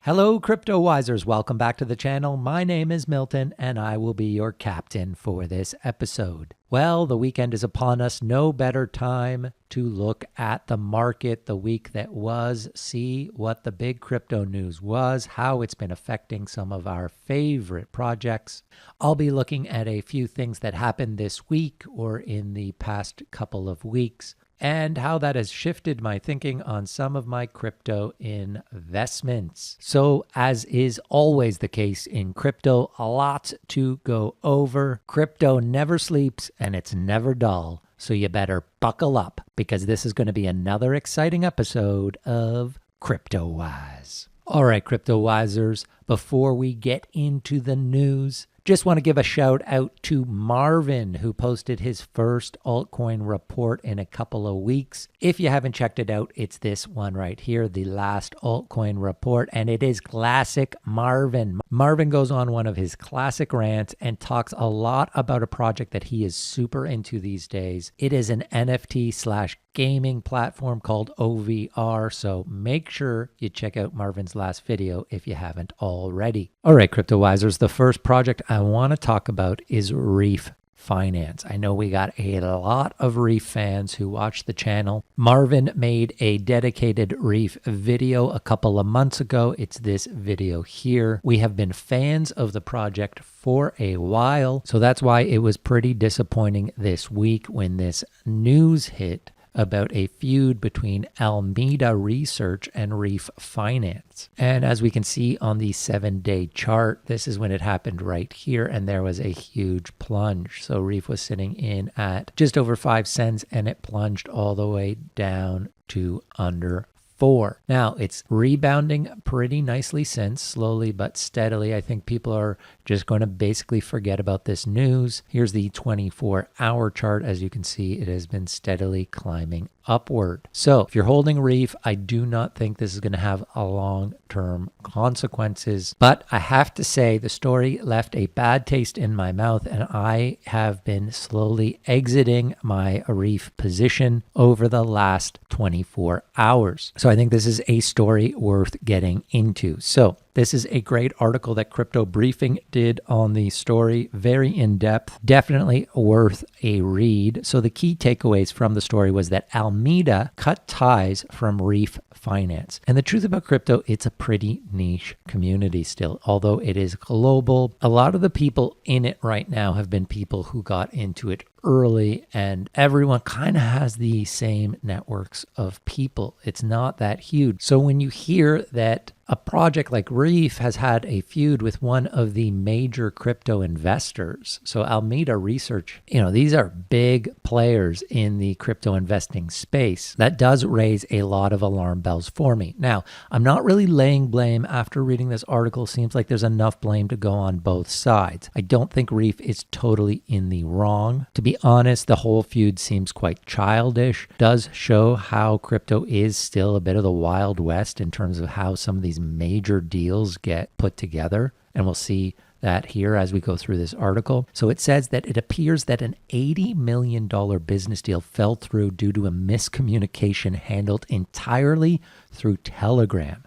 Hello, Cryptowisers. Welcome back to the channel. My name is Milton, and I will be your captain for this episode. Well, the weekend is upon us. No better time to look at the market the week that was, see what the big crypto news was, how it's been affecting some of our favorite projects. I'll be looking at a few things that happened this week or in the past couple of weeks, and how that has shifted my thinking on some of my crypto investments. So, as is always the case in crypto, a lot to go over. Crypto never sleeps and it's never dull. So you better buckle up because this is going to be another exciting episode of Cryptowise. All right, Cryptowisers, before we get into the news, just want to give a shout out to Marvin, who posted his first altcoin report in a couple of weeks. If you haven't checked it out, it's this one right here, the last altcoin report, and it is classic Marvin. Marvin goes on one of his classic rants and talks a lot about a project that he is super into these days. It is an NFT/gaming platform called OVR, so make sure you check out Marvin's last video if you haven't already. All right, Cryptowisers, the first project I want to talk about is Reef Finance. I know we got a lot of Reef fans who watch the channel. Marvin made a dedicated Reef video a couple of months ago. It's this video here. We have been fans of the project for a while, so that's why it was pretty disappointing this week when this news hit about a feud between Alameda Research and Reef Finance. And as we can see on the 7-day chart, this is when it happened right here, and there was a huge plunge. So Reef was sitting in at just over 5 cents, and it plunged all the way down to under 4. Now, it's rebounding pretty nicely since, slowly but steadily. I think people are just going to basically forget about this news. Here's the 24-hour chart. As you can see, it has been steadily climbing upward. So if you're holding Reef, I do not think this is going to have a long-term consequences. But I have to say the story left a bad taste in my mouth, and I have been slowly exiting my Reef position over the last 24 hours. So I think this is a story worth getting into. So this is a great article that Crypto Briefing did on the story, very in-depth, definitely worth a read. So the key takeaways from the story was that Alameda cut ties from Reef Finance. And the truth about crypto, it's a pretty niche community still, although it is global. A lot of the people in it right now have been people who got into it early, and everyone kind of has the same networks of people. It's not that huge. So when you hear that a project like Reef has had a feud with one of the major crypto investors, so Alameda Research, these are big players in the crypto investing space. That does raise a lot of alarm bells for me. Now, I'm not really laying blame after reading this article. Seems like there's enough blame to go on both sides. I don't think Reef is totally in the wrong. To be honest, the whole feud seems quite childish. Does show how crypto is still a bit of the Wild West in terms of how some of these major deals get put together. And we'll see that here as we go through this article. So it says that it appears that an $80 million business deal fell through due to a miscommunication handled entirely through Telegram.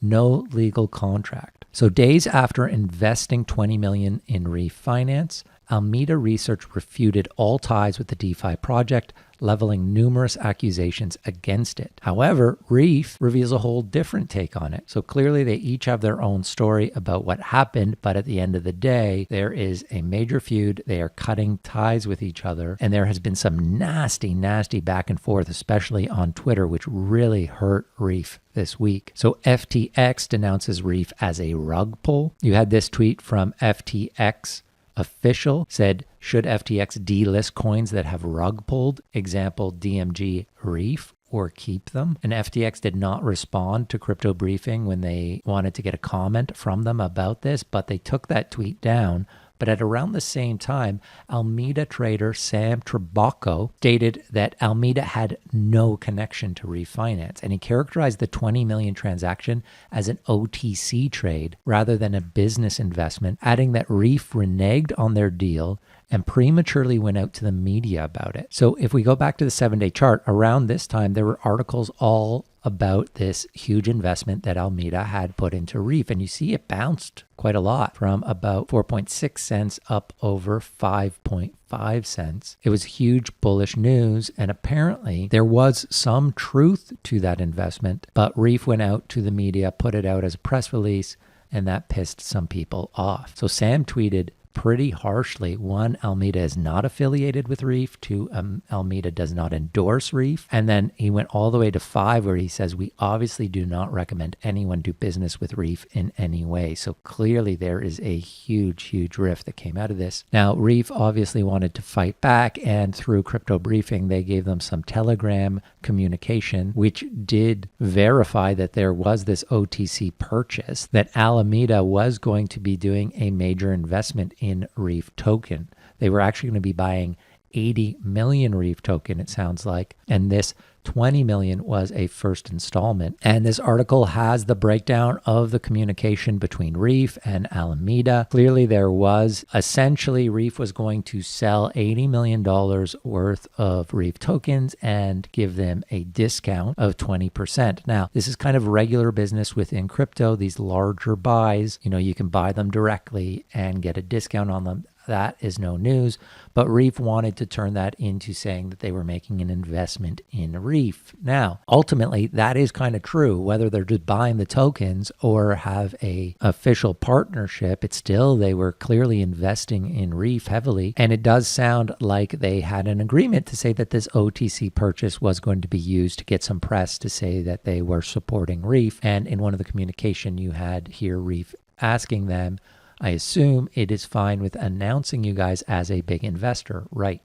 No legal contract. So days after investing $20 million in Reef Finance, Alameda Research refuted all ties with the DeFi project, leveling numerous accusations against it. However, Reef reveals a whole different take on it. So clearly they each have their own story about what happened, but at the end of the day, there is a major feud. They are cutting ties with each other, and there has been some nasty back and forth, especially on Twitter, which really hurt Reef this week. So FTX denounces Reef as a rug pull. You had this tweet from FTX official, said, should FTX delist coins that have rug pulled, example DMG Reef, or keep them? And FTX did not respond to Crypto Briefing when they wanted to get a comment from them about this, but they took that tweet down. But at around the same time, Alameda trader Sam Trabocco stated that Alameda had no connection to Reef Finance, and he characterized the 20 million transaction as an OTC trade rather than a business investment, adding that Reef reneged on their deal and prematurely went out to the media about it. So if we go back to the 7-day chart, around this time, there were articles all about this huge investment that Alameda had put into Reef. And you see it bounced quite a lot from about 4.6 cents up over 5.5 cents. It was huge bullish news, and apparently there was some truth to that investment, but Reef went out to the media, put it out as a press release, and that pissed some people off. So Sam tweeted pretty harshly. One, Alameda is not affiliated with Reef. Two, Alameda does not endorse Reef. And then he went all the way to 5, where he says, we obviously do not recommend anyone do business with Reef in any way. So clearly there is a huge rift that came out of this. Now, Reef obviously wanted to fight back, and through Crypto Briefing, they gave them some Telegram communication, which did verify that there was this OTC purchase, that Alameda was going to be doing a major investment in Reef token. They were actually going to be buying 80 million Reef token, it sounds like, and this 20 million was a first installment. And this article has the breakdown of the communication between Reef and Alameda. Clearly there was, essentially Reef was going to sell $80 million worth of Reef tokens and give them a discount of 20%. Now, this is kind of regular business within crypto. These larger buys, you can buy them directly and get a discount on them. That is no news, but Reef wanted to turn that into saying that they were making an investment in Reef. Now, ultimately, that is kind of true. Whether they're just buying the tokens or have a official partnership, it's still, they were clearly investing in Reef heavily. And it does sound like they had an agreement to say that this OTC purchase was going to be used to get some press to say that they were supporting Reef. And in one of the communication you had here, Reef asking them, I assume it is fine with announcing you guys as a big investor, right? ?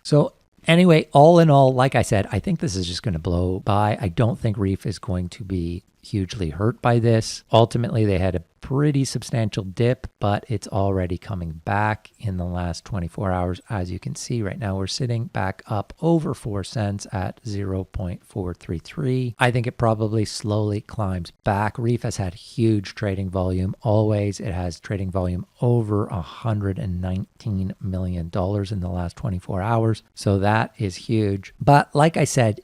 So anyway, all in all, like I said, I think this is just going to blow by. I don't think Reef is going to be hugely hurt by this. Ultimately, they had a pretty substantial dip, but it's already coming back in the last 24 hours. As you can see right now, we're sitting back up over 4 cents at 0.433. I think it probably slowly climbs back. Reef has had huge trading volume always. It has trading volume over $119 million in the last 24 hours. So that is huge. But like I said,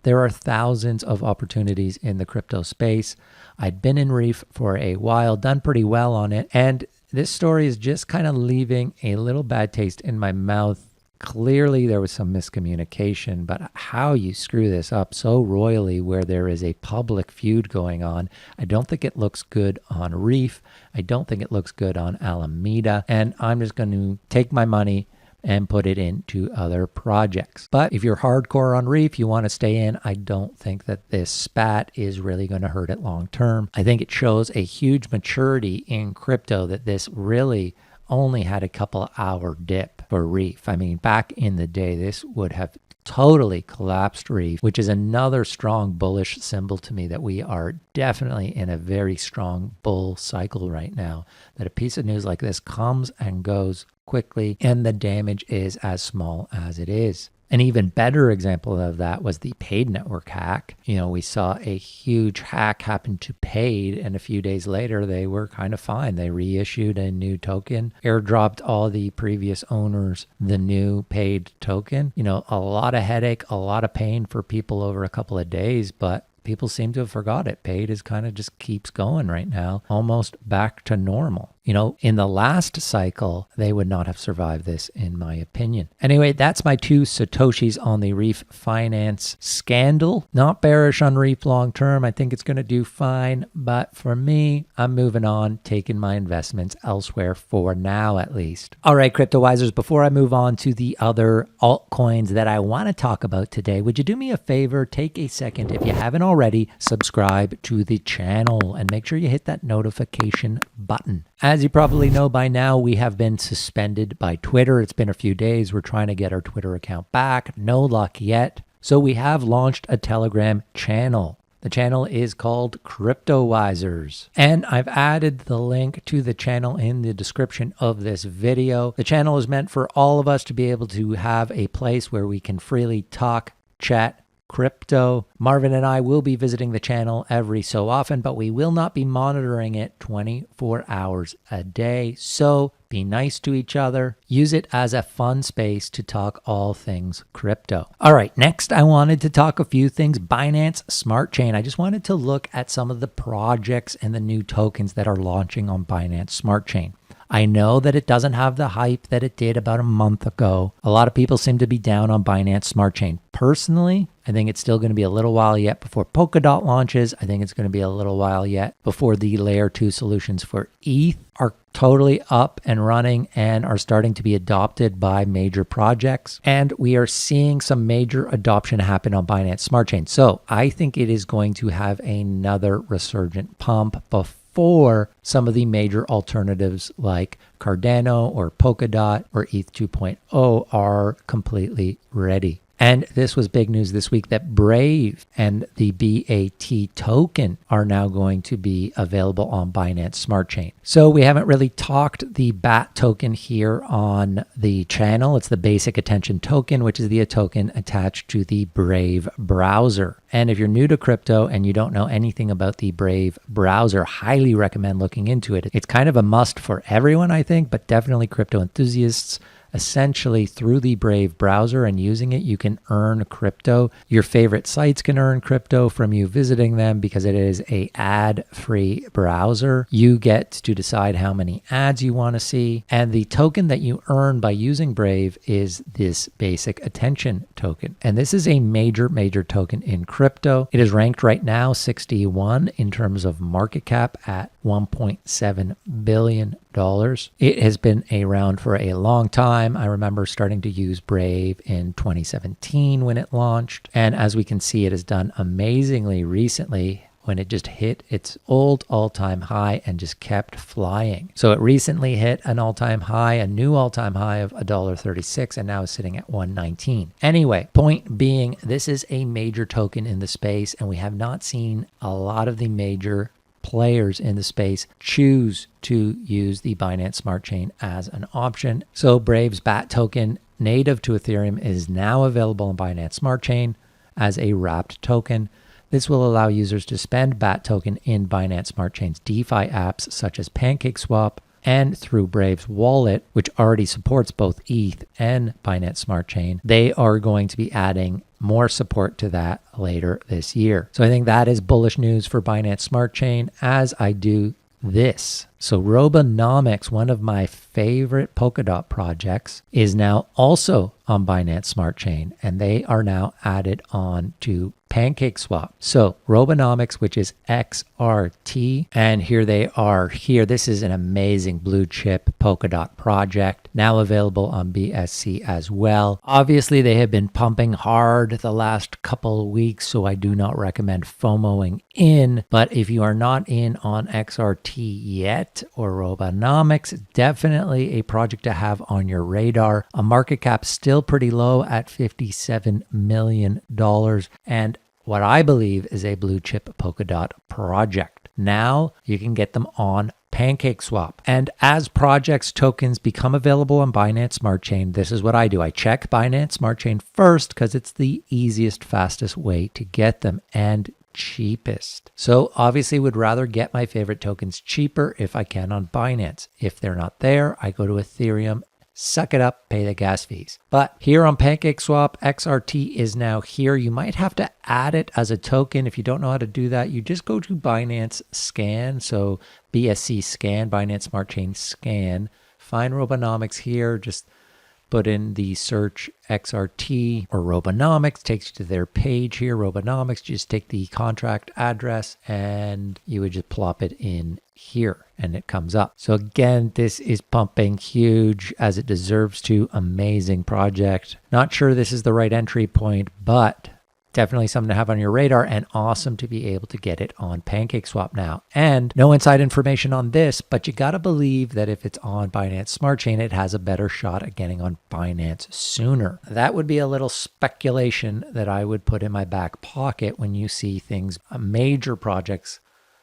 there are thousands of opportunities in the crypto space. I'd been in Reef for a while, done pretty well on it, and this story is just kind of leaving a little bad taste in my mouth. Clearly there was some miscommunication, but how you screw this up so royally where there is a public feud going on, I don't think it looks good on Reef. I don't think it looks good on Alameda, and I'm just going to take my money and put it into other projects. But if you're hardcore on Reef, you want to stay in, I don't think that this spat is really going to hurt it long term. I think it shows a huge maturity in crypto that this really only had a couple hour dip for Reef. I mean, back in the day, this would have totally collapsed Reef, which is another strong bullish symbol to me that we are definitely in a very strong bull cycle right now, that a piece of news like this comes and goes quickly and the damage is as small as it is. An even better example of that was the Paid network hack. We saw a huge hack happen to Paid, and a few days later, they were kind of fine. They reissued a new token, airdropped all the previous owners the new Paid token. A lot of headache, a lot of pain for people over a couple of days, but people seem to have forgot it. Paid is kind of just keeps going right now, almost back to normal. In the last cycle, they would not have survived this, in my opinion. Anyway, that's my 2 Satoshis on the Reef Finance scandal. Not bearish on Reef long term. I think it's going to do fine. But for me, I'm moving on, taking my investments elsewhere for now, at least. All right, Cryptowisers, before I move on to the other altcoins that I want to talk about today, would you do me a favor? Take a second, if you haven't already, subscribe to the channel and make sure you hit that notification button. As you probably know by now, we have been suspended by Twitter. It's been a few days. We're trying to get our Twitter account back. No luck yet. So we have launched a Telegram channel. The channel is called Cryptowisers. And I've added the link to the channel in the description of this video. The channel is meant for all of us to be able to have a place where we can freely talk, chat, crypto. Marvin and I will be visiting the channel every so often, but we will not be monitoring it 24 hours a day. So be nice to each other. Use it as a fun space to talk all things crypto. All right, next I wanted to talk a few things. Binance Smart Chain. I just wanted to look at some of the projects and the new tokens that are launching on Binance Smart Chain. I know that it doesn't have the hype that it did about a month ago. A lot of people seem to be down on Binance Smart Chain. Personally, I think it's still going to be a little while yet before Polkadot launches. I think it's going to be a little while yet before the layer 2 solutions for ETH are totally up and running and are starting to be adopted by major projects. And we are seeing some major adoption happen on Binance Smart Chain. So I think it is going to have another resurgent pump before some of the major alternatives like Cardano or Polkadot or ETH 2.0 are completely ready. And this was big news this week that Brave and the BAT token are now going to be available on Binance Smart Chain. So we haven't really talked the BAT token here on the channel. It's the basic attention token, which is the token attached to the Brave browser. And if you're new to crypto and you don't know anything about the Brave browser, highly recommend looking into it. It's kind of a must for everyone, I think, but definitely crypto enthusiasts. Essentially, through the Brave browser and using it, you can earn crypto. Your favorite sites can earn crypto from you visiting them because it is an ad-free browser. You get to decide how many ads you want to see. And the token that you earn by using Brave is this basic attention token. And this is a major token in crypto. It is ranked right now 61 in terms of market cap at $1.7 billion. It has been around for a long time. I remember starting to use Brave in 2017 when it launched. And as we can see, it has done amazingly recently when it just hit its old all-time high and just kept flying. So it recently hit an all-time high, a new all-time high of $1.36, and now is sitting at $1.19. Anyway, point being, this is a major token in the space, and we have not seen a lot of the major players in the space choose to use the Binance Smart Chain as an option. So Brave's BAT token, native to Ethereum, is now available on Binance Smart Chain as a wrapped token. This will allow users to spend BAT token in Binance Smart Chain's DeFi apps such as PancakeSwap and through Brave's wallet, which already supports both ETH and Binance Smart Chain. They are going to be adding more support to that later this year. So I think that is bullish news for Binance Smart Chain, as I do this. So Robonomics, one of my favorite Polkadot projects, is now also on Binance Smart Chain, and they are now added on to PancakeSwap. So Robonomics, which is XRT, and here they are here. This is an amazing blue chip Polkadot project, now available on BSC as well. Obviously, they have been pumping hard the last couple of weeks, so I do not recommend FOMOing in. But if you are not in on XRT yet or Robonomics, definitely a project to have on your radar. A market cap still pretty low at $57 million, and what I believe is a blue chip Polkadot project. Now you can get them on PancakeSwap. And as projects tokens become available on Binance Smart Chain, this is what I do. I check Binance Smart Chain first because it's the easiest, fastest way to get them and cheapest. So obviously would rather get my favorite tokens cheaper if I can on Binance. If they're not there, I go to Ethereum. Suck it up, pay the gas fees. But here on PancakeSwap, XRT is now here. You might have to add it as a token. If you don't know how to do that, you just go to Binance Scan. So BSC Scan, Binance Smart Chain Scan. Find Robonomics here. Just put in the search XRT or Robonomics, takes you to their page here. Robonomics, just take the contract address and you would just plop it in here and it comes up. So again, this is pumping huge as it deserves to. Amazing project. Not sure this is the right entry point, but definitely something to have on your radar and awesome to be able to get it on PancakeSwap now. And no inside information on this, but you got to believe that if it's on Binance Smart Chain, it has a better shot at getting on Binance sooner. That would be a little speculation that I would put in my back pocket when you see things, major projects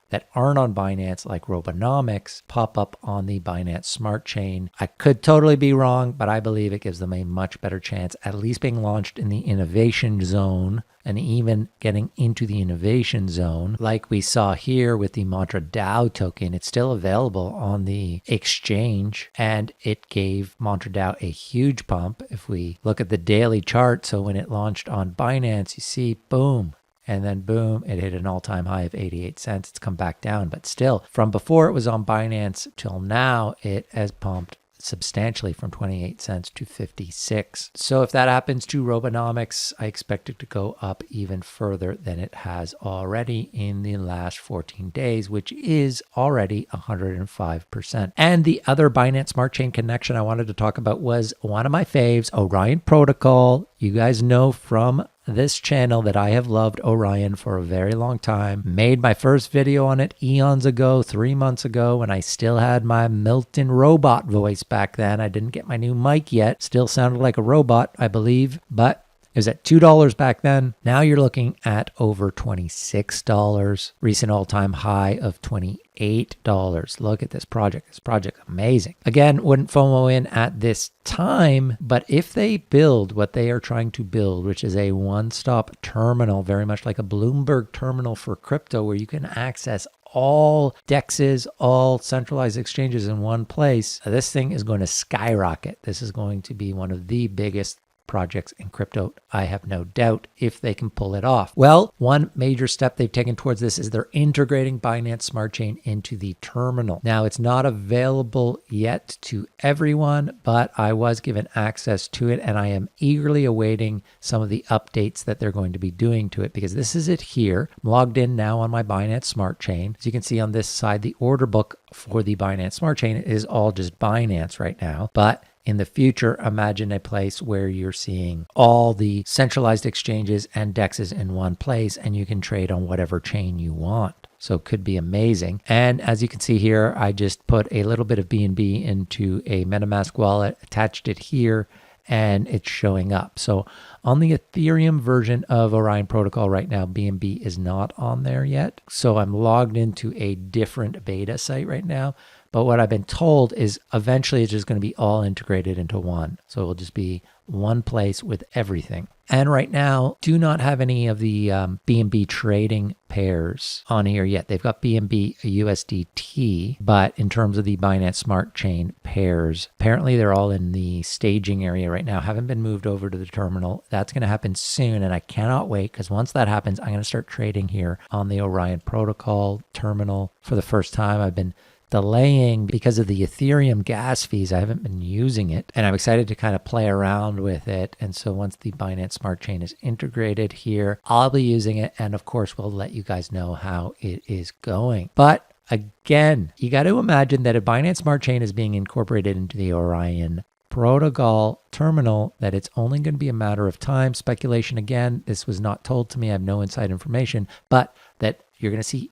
that aren't on Binance, like Robonomics, pop up on the Binance Smart Chain. I could totally be wrong, but I believe it gives them a much better chance at least being launched in the innovation zone and even getting into the innovation zone. Like we saw here with the Mantra DAO token, it's still available on the exchange and it gave Mantra DAO a huge pump. If we look at the daily chart, so when it launched on Binance, you see, boom, and then boom, it hit an all-time high of 88 cents. It's come back down, but still, from before it was on Binance till now, it has pumped substantially from 28 cents to 56. So if that happens to Robonomics, I expect it to go up even further than it has already in the last 14 days, which is already 105%. And the other Binance Smart Chain connection I wanted to talk about was one of my faves, Orion Protocol. You guys know from this channel that I have loved Orion for a very long time. Made my first video on it eons ago, 3 months ago, when I still had my Milton robot voice back then. I didn't get my new mic yet. Still sounded like a robot, I believe, but it was at $2 back then. Now you're looking at over $26. Recent all-time high of $28. Look at this project. This project's amazing. Again, wouldn't FOMO in at this time, but if they build what they are trying to build, which is a one-stop terminal, very much like a Bloomberg terminal for crypto, where you can access all DEXs, all centralized exchanges in one place, this thing is going to skyrocket. This is going to be one of the biggest projects in crypto, I have no doubt, if they can pull it off. Well, one major step they've taken towards this is they're integrating Binance Smart Chain into the terminal. Now, it's not available yet to everyone, but I was given access to it, and I am eagerly awaiting some of the updates that they're going to be doing to it, because this is it here. I'm logged in now on my Binance Smart Chain. As you can see on this side, the order book for the Binance Smart Chain is all just Binance right now, but in the future, imagine a place where you're seeing all the centralized exchanges and DEXs in one place, and you can trade on whatever chain you want. So it could be amazing. And as you can see here, I just put a little bit of BNB into a MetaMask wallet, attached it here, and it's showing up. So on the Ethereum version of Orion Protocol right now, BNB is not on there yet. So I'm logged into a different beta site right now. But what I've been told is eventually it's just going to be all integrated into one. So it will just be one place with everything. And right now, do not have any of the BNB trading pairs on here yet. They've got BNB USDT, but in terms of the Binance Smart Chain pairs, apparently they're all in the staging area right now, haven't been moved over to the terminal. That's going to happen soon, and I cannot wait, because once that happens, I'm going to start trading here on the Orion Protocol terminal for the first time. I've been delaying because of the Ethereum gas fees. I haven't been using it, and I'm excited to kind of play around with it. And so once the Binance Smart Chain is integrated here, I'll be using it, and of course we'll let you guys know how it is going. But again, you got to imagine that if Binance Smart Chain is being incorporated into the Orion Protocol terminal, that it's only going to be a matter of time. Speculation again, this was not told to me, I have no inside information, but that you're going to see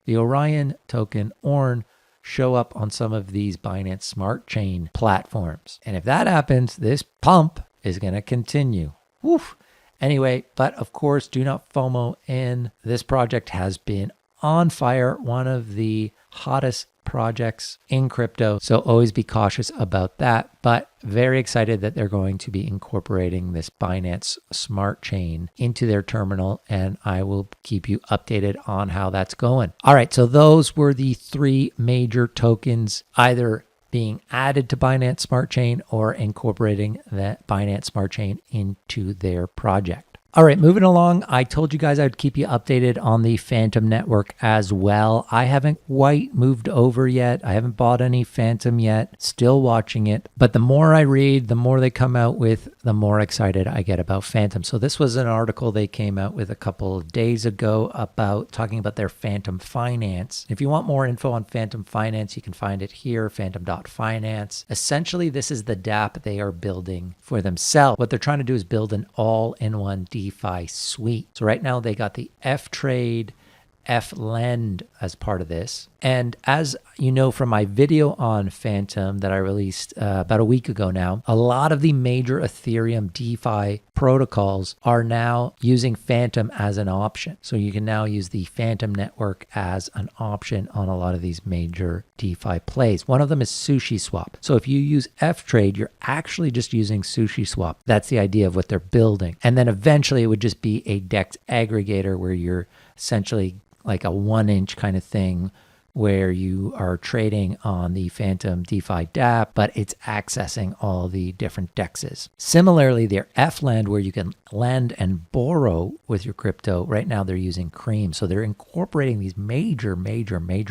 the Orion token, ORN, show up on some of these Binance Smart Chain platforms. And if that happens, this pump is going to continue. Woof. Anyway, but of course, do not FOMO in. This project has been on fire, one of the hottest projects in crypto. So always be cautious about that, but very excited that they're going to be incorporating this Binance Smart Chain into their terminal, and I will keep you updated on how that's going. All right, so those were the three major tokens either being added to Binance Smart Chain or incorporating that Binance Smart Chain into their project. All right, moving along, I told you guys I'd keep you updated on the Fantom network as well. I haven't quite moved over yet. I haven't bought any Fantom yet, still watching it. But the more I read, the more they come out with, the more excited I get about Fantom. So this was an article they came out with a couple of days ago about talking about their Fantom Finance. If you want more info on Fantom Finance, you can find it here, fantom.finance. Essentially, this is the dApp they are building for themselves. What they're trying to do is build an all-in-one DeFi suite. So right now they got the F-Trade FLend as part of this. And as you know from my video on Fantom that I released about a week ago now, a lot of the major Ethereum DeFi protocols are now using Fantom as an option. So you can now use the Fantom network as an option on a lot of these major DeFi plays. One of them is SushiSwap. So if you use F-Trade, you're actually just using SushiSwap. That's the idea of what they're building. And then eventually it would just be a DEX aggregator where you're essentially like a 1-inch kind of thing where you are trading on the Fantom DeFi dApp, but it's accessing all the different DEXs. Similarly, their FLend, where you can lend and borrow with your crypto, right now they're using Cream. So they're incorporating these major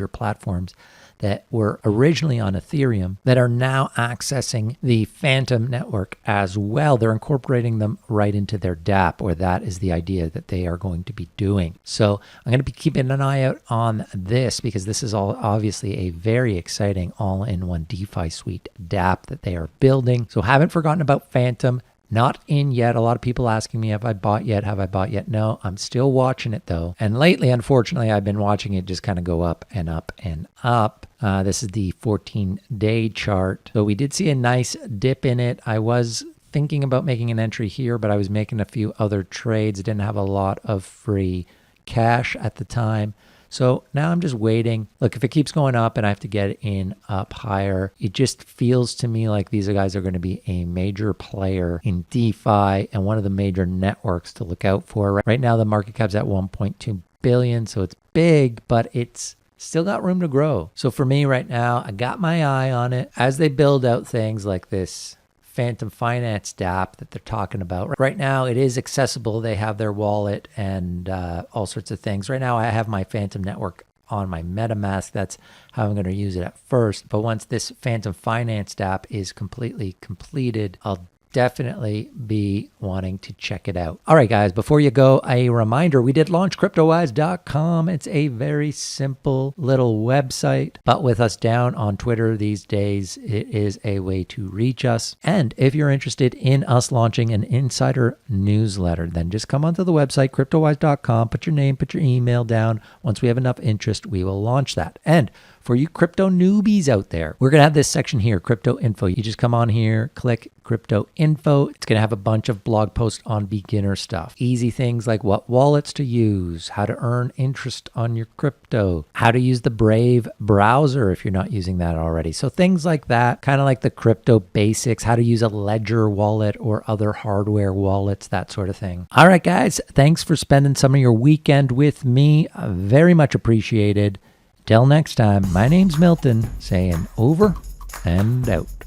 platforms that were originally on Ethereum that are now accessing the Fantom network as well. They're incorporating them right into their dApp, or that is the idea that they are going to be doing. So I'm going to be keeping an eye out on this because this is all obviously a very exciting all-in-one DeFi suite dApp that they are building. So haven't forgotten about Fantom. Not in yet. A lot of people asking me, have I bought yet? Have I bought yet? No, I'm still watching it though. And lately, unfortunately, I've been watching it just kind of go up and up and up. This is the 14-day chart. So we did see a nice dip in it. I was thinking about making an entry here, but I was making a few other trades. Didn't have a lot of free cash at the time. So now I'm just waiting. Look, if it keeps going up and I have to get in up higher, it just feels to me like these guys are going to be a major player in DeFi and one of the major networks to look out for. Right now, the market cap's at 1.2 billion, so it's big, but it's still got room to grow. So for me right now, I got my eye on it. As they build out things like this Fantom Finance dApp that they're talking about. Right now, it is accessible. They have their wallet and all sorts of things. Right now, I have my Fantom network on my MetaMask. That's how I'm going to use it at first. But once this Fantom Finance dApp is completely completed, I'll definitely be wanting to check it out. All right, guys, before you go, a reminder, we did launch Cryptowise.com. It's a very simple little website, but with us down on Twitter these days, it is a way to reach us. And if you're interested in us launching an insider newsletter, then just come onto the website, Cryptowise.com, put your name, put your email down. Once we have enough interest, we will launch that. And for you crypto newbies out there, we're going to have this section here, crypto info. You just come on here, click crypto info. It's going to have a bunch of blog posts on beginner stuff. Easy things like what wallets to use, how to earn interest on your crypto, how to use the Brave browser if you're not using that already. So things like that, kind of like the crypto basics, how to use a Ledger wallet or other hardware wallets, that sort of thing. All right, guys, thanks for spending some of your weekend with me. Very much appreciated. Till next time, my name's Milton, saying over and out.